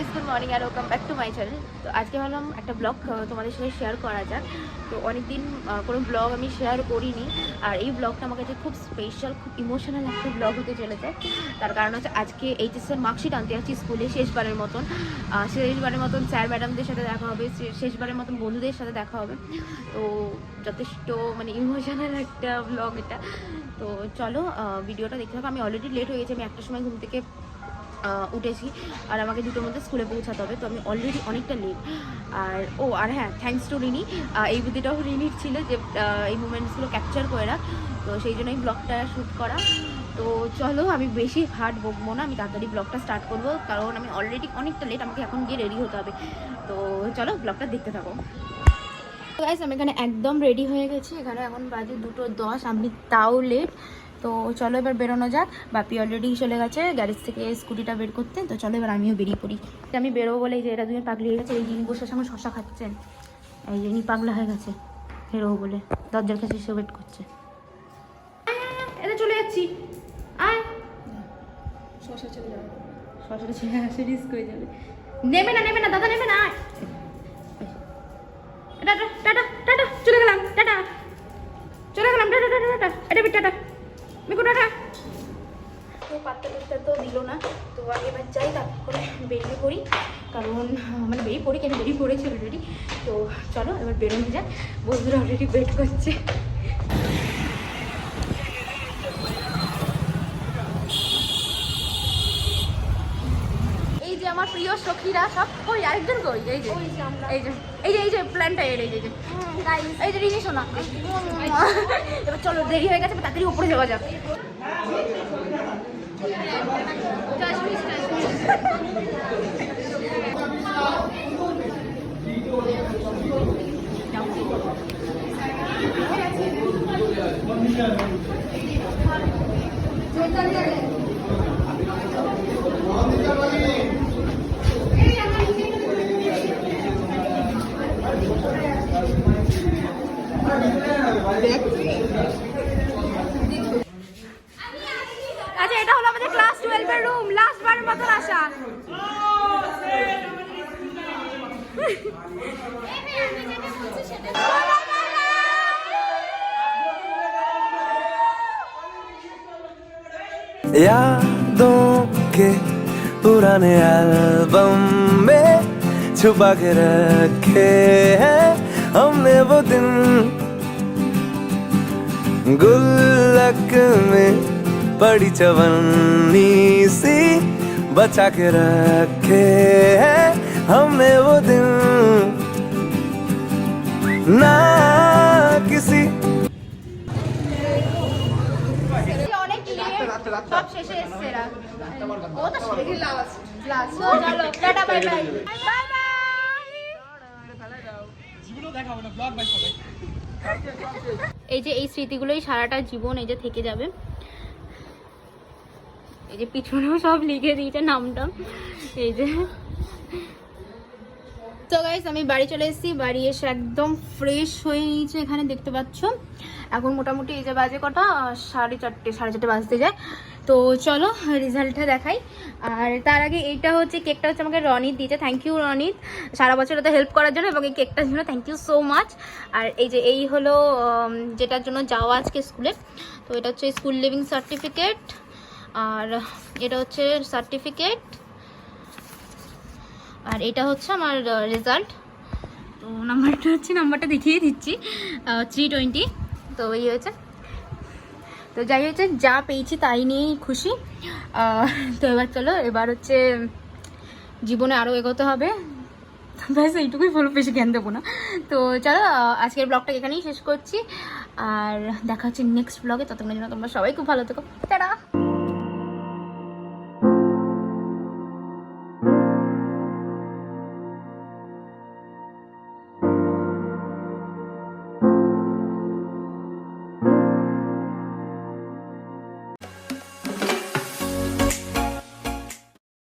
Guys, good morning আর welcome back to my channel. তো আজকে ভাবলাম একটা ব্লগ তোমাদের সাথে শেয়ার করা যাক। তো অনেকদিন কোনো ব্লগ আমি শেয়ার করিনি, আর এই ব্লগটা আমার কাছে খুব স্পেশাল, খুব ইমোশনাল একটা ব্লগ হতে চলেছে। তার কারণ হচ্ছে আজকে এইচএসের মার্কশিট আনতে যাচ্ছি স্কুলে শেষবারের মতন। স্যার ম্যাডামদের সাথে দেখা হবে, শেষবারের মতন বন্ধুদের সাথে দেখা হবে। তো যথেষ্ট মানে ইমোশনাল একটা ব্লগ এটা। তো চলো ভিডিওটা দেখতে হবে। আমি অলরেডি লেট হয়ে গেছি, আমি একটার সময় ঘুম থেকে উঠেছি, আর আমাকে দুটোর মধ্যে স্কুলে পৌঁছাতে হবে। তো আমি অলরেডি অনেকটা লেট। আর হ্যাঁ, থ্যাঙ্কস টু রিনি। এই বুদ্ধিটাও রিনির ছিল যে এই মুমেন্টসগুলো ক্যাপচার করে রাখ, তো সেই জন্য এই ব্লগটা শ্যুট করা। তো চলো, আমি বেশি হার্ড বকবো না, আমি তাড়াতাড়ি ব্লগটা স্টার্ট করবো, কারণ আমি অলরেডি অনেকটা লেট, আমাকে এখন গিয়ে রেডি হতে হবে। তো চলো ব্লগটা দেখতে থাকো। গাইস, আমি এখানে একদম রেডি হয়ে গেছি। এখানে এখন বাজে 2:10, আমি তাও লেট। তো চলো এবার বেরোনো যাক। বাপি অলরেডি চলে গেছে গ্যারেজ থেকে স্কুটিটা বের করতে। তো চলো এবার আমিও বেরিয়ে পড়ি। আমি বেরোবো বলে যে এরা দুজন পাগলি হয়ে গেছে। এই যিনি বসে সঙ্গে শশা খাচ্ছেন, এই যিনি পাগলা হয়ে গেছে বেরোবো বলে, দরজার কাছে এসে ওয়েট করছে। এটা চলে যাচ্ছি, আয়। শশা চলে যাবে, শশাটা ছেড়ে আসে, রিস্ক হয়ে যাবে। নেবে না দাদা, নেবে না। টাটা টাটা টাটা, চলে গেলাম, টাটা চলে গেলাম, টাটা টাটা টাটা, এটা বি টাটা, মিকু টাটা। তো পাত্তা তো দিল না। তো আমি এবার যাই, তারপরে বেরিয়ে পড়ি, কারণ মানে বেরিয়ে পড়েছি অলরেডি। তো চলো এবার বেরোনো যাক, বন্ধুরা অলরেডি ওয়েট করছে। এই যে আমার প্রিয় সখীরা সব, কই আরেকজন কই? এই যে প্ল্যানটা, এই যে রিনি শোনা। এবার চলো, দেরি হয়ে গেছে, তাড়াতাড়ি উপরে যাওয়া যাক। আচ্ছা, এটা হলো আমাদের ক্লাস 12 এর রুম, লাস্ট বারের মতন আসা। यादों के पुराने एल्बम में छुपा के रखे हैं हमने वो दिन, गुल्लक में पड़ी चवन्नी सी बचा के रखे हैं हमने वो दिन, ना किसी সব শেষে এসছে এরা। ও তো শেষে লাস্ট। চলো টাটা, বাই বাই। এই যে এই স্মৃতিগুলোই সারাটা জীবন এই যে থেকে যাবে। এই যে পিছনেও সব লিখে দিয়েছে নামটা, এই যে। তো গাইস, আমি বাড়ি চলে এসেছি। বাড়ি এসে একদম ফ্রেশ হয়ে নিয়েছে, এখানে দেখতে পাচ্ছ। এখন মোটামুটি এই যে বাজে কটা, 4:30 বাজতে যায়। তো চলো রেজাল্টটা দেখাই। আর তার আগে এইটা হচ্ছে কেকটা, হচ্ছে আমাকে রনিত দিয়েছে। থ্যাংক ইউ রনিত, সারা বছর ওটা হেল্প করার জন্য এবং এই কেকটার জন্য থ্যাংক ইউ সো মাচ। আর এই যে এই হলো যেটার জন্য যাওয়া আজকে স্কুলে। তো এটা হচ্ছে স্কুল লিভিং সার্টিফিকেট, আর এটা হচ্ছে সার্টিফিকেট, আর এটা হচ্ছে আমার রেজাল্ট। তো নাম্বারটা দেখিয়ে দিচ্ছি, 320। তো এই হয়েছে। তো যাই হচ্ছে, যা পেয়েছি তাই নিয়েই খুশি। তো এবার চলো, এবার হচ্ছে জীবনে আরও এগোতে হবে। ব্যাস এইটুকুই বলো, বেশি জ্ঞান দেবো না। তো চলো আজকের ব্লগটা এখানেই শেষ করছি, আর দেখা হচ্ছে নেক্সট ব্লগে। ততক্ষণের জন্য তোমরা সবাই খুব ভালো থেকো, টাটা।